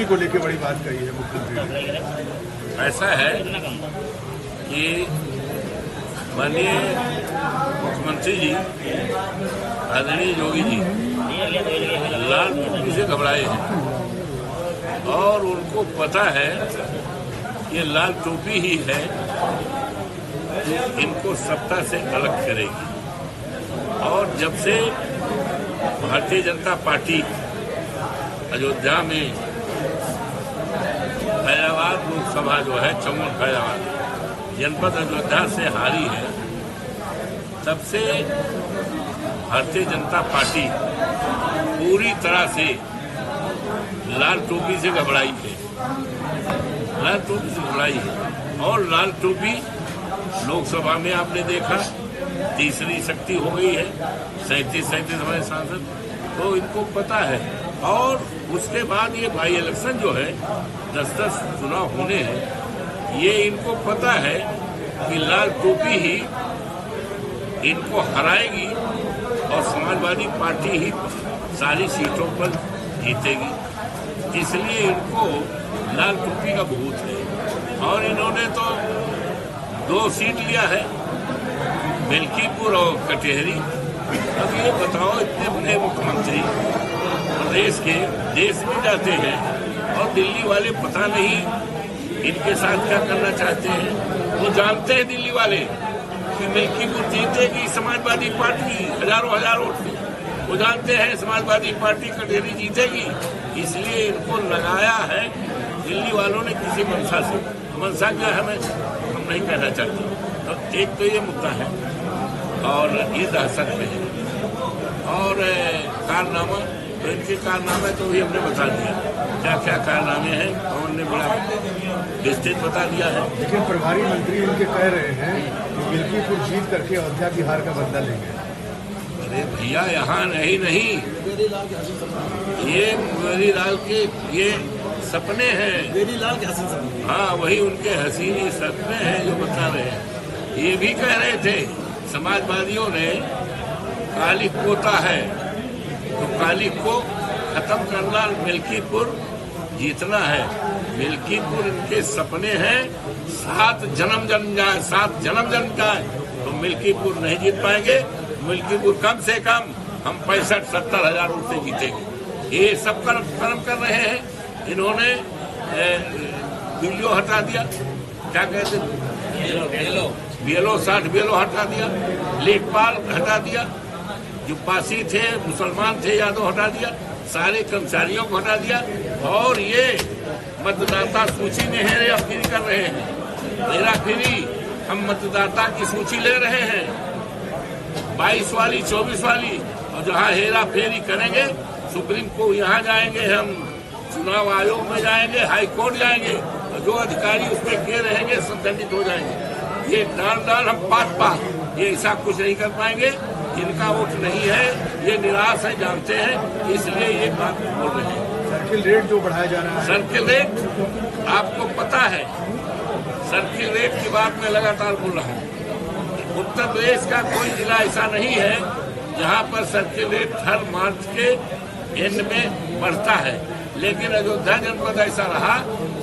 को लेकर बड़ी बात कही है मुख्यमंत्री ने। ऐसा है कि माननीय मुख्यमंत्री जी आदरणीय योगी जी लाल टोपी से घबराए हैं और उनको पता है ये लाल टोपी ही है जो इनको सत्ता से अलग करेगी। और जब से भारतीय जनता पार्टी अयोध्या में फैजाबाद लोकसभा जो है चौवन फैजाबाद जनपद अयोध्या से हारी है, तब से भारतीय जनता पार्टी पूरी तरह से लाल टोपी से घबराई है, लाल टोपी से घबराई है। और लाल टोपी लोकसभा में आपने देखा तीसरी शक्ति हो गई है, 37 हमारे सांसद, तो इनको पता है। और उसके बाद ये बाई इलेक्शन जो है 10 चुनाव होने हैं, ये इनको पता है कि लाल टोपी ही इनको हराएगी और समाजवादी पार्टी ही सारी सीटों पर जीतेगी। इसलिए इनको लाल टोपी का भूत है। और इन्होंने तो 2 सीट लिया है, मिल्कीपुर और कटेहरी। अब ये बताओ, इतने बड़े मुख्यमंत्री प्रदेश के देश में जाते हैं और दिल्ली वाले पता नहीं इनके साथ क्या करना चाहते हैं। वो जानते हैं दिल्ली वाले कि मिल्कीपुर जीतेगी समाजवादी पार्टी हजारों वोट से, वो जानते हैं समाजवादी पार्टी कटेहरी जीतेगी। इसलिए इनको लगाया है दिल्ली वालों ने किसी मंशा से। मंशा क्या है हम नहीं कहना चाहते। तो एक तो ये मुद्दा है और ये दहशत में है। और कारनामा, तो इनके कारनामे तो भी हमने बता दिया क्या क्या कारनामे हैं, और उन्होंने बड़ा विस्तृत बता दिया है। लेकिन प्रभारी मंत्री इनके कह रहे हैं कि मिल्कीपुर जीत करके अयोध्या की हार का बदला लेंगे। अरे भैया, यहाँ नहीं, ये मुरारी लाल के ये सपने हैं। हाँ, वही उनके हसीनी सपने हैं जो बता रहे हैं। ये भी कह रहे थे समाजवादियों ने काली पोता है तो काली को खत्म करना, मिल्कीपुर जीतना है। मिल्कीपुर इनके सपने हैं, 7 जन्म जाए तो मिल्कीपुर नहीं जीत पाएंगे। मिल्कीपुर कम से कम हम 65-70 हजार वोट से जीतेंगे। ये सब कर्म कर रहे हैं। इन्होंने बीएलओ हटा दिया, क्या कहते BLO 60 BLO हटा दिया, लेखपाल हटा दिया, जो पासी थे मुसलमान थे यादव हटा दिया, सारे कर्मचारियों को हटा दिया। और ये मतदाता सूची में हेराफेरी कर रहे हैं। हेराफेरी, हम मतदाता की सूची ले रहे हैं 22 वाली 24 वाली, और जहाँ हेराफेरी करेंगे सुप्रीम कोर्ट, यहाँ जाएंगे हम, चुनाव आयोग में जाएंगे, हाई कोर्ट जाएंगे, और जो अधिकारी उसमें के रहेंगे सब दंडित हो जाएंगे। ये डाल हम पात ये ऐसा कुछ नहीं कर पाएंगे। इनका वोट नहीं है, ये निराश है, जानते हैं, इसलिए ये बात बोल रहे हैं। सर्किल रेट जो बढ़ाया जा रहा है, सर्किल रेट आपको पता है, सर्किल रेट की बात मैं लगातार बोल रहा हूँ। उत्तर प्रदेश का कोई जिला ऐसा नहीं है जहाँ पर सर्किल रेट हर मार्च के एंड में बढ़ता है, लेकिन अयोध्या जनपद ऐसा रहा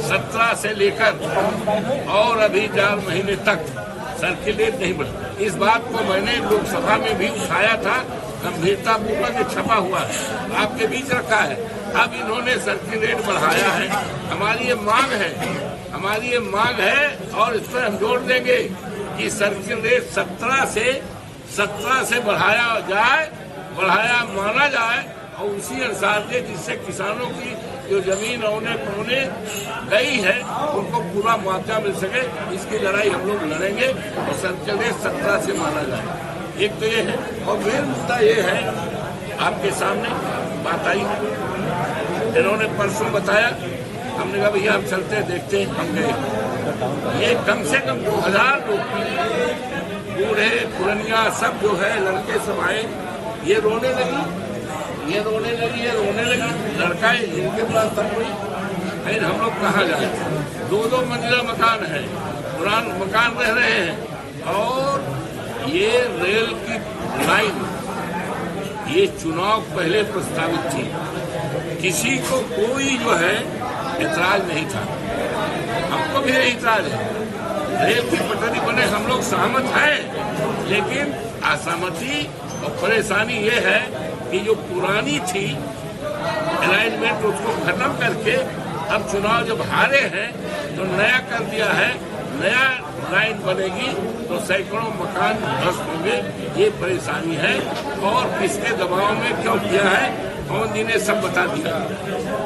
17 से लेकर और अभी 4 महीने तक सर्किल रेट नहीं बढ़ा। इस बात को मैंने लोकसभा में भी उठाया था, गंभीरता पूर्वक छपा हुआ है, आपके बीच रखा है। अब इन्होंने सर्किल रेट बढ़ाया है। हमारी ये मांग है और इस पर हम जोड़ देंगे कि सर्किल रेट 17 से बढ़ाया माना जाए, और उसी अनुसार के जिससे किसानों की जो जमीन औने पौने गई है उनको पूरा मुआवजा मिल सके। इसकी लड़ाई हम लोग लड़ेंगे और सर्किल रेट 17 से माना जाए। एक तो ये है, और मेन मुद्दा ये है, आपके सामने बात आई, इन्होंने परसों बताया, हमने कहा भैया हम चलते देखते हैं, हम गए। ये कम से कम 2000 लोग, बूढ़े पुरनिया सब जो है, लड़के सब आए, ये रोने लगी, लड़का इनके पास तक हुई। फिर हम लोग कहाँ जाए, 2-2 मंजिला मकान है, पुराने मकान रह रहे हैं। और ये रेल की लाइन, ये चुनाव पहले प्रस्तावित थी, किसी को कोई जो है ऐतराज नहीं था। हमको भी यही ऐतराज है। रेल की पटरी बने हम लोग सहमत हैं, लेकिन असहमति और परेशानी ये है कि जो पुरानी थी अलाइनमेंट उसको खत्म करके अब चुनाव जब हारे हैं तो नया कर दिया है। नया लाइन बनेगी तो सैकड़ों मकान ध्वस्त होंगे। ये परेशानी है और किसके दबाव में क्यों किया है मोदी जी ने सब बता दिया।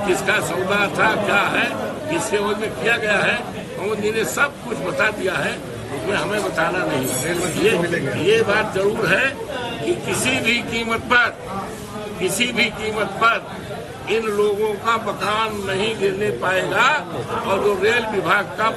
किसका सौदा था, क्या है, किसके वजह में किया गया है, मोदी जी ने सब कुछ बता दिया है। उसमें हमें बताना नहीं। ये बात जरूर है कि किसी भी कीमत पर इन लोगों का मकान नहीं गिरने पाएगा और जो रेल विभाग का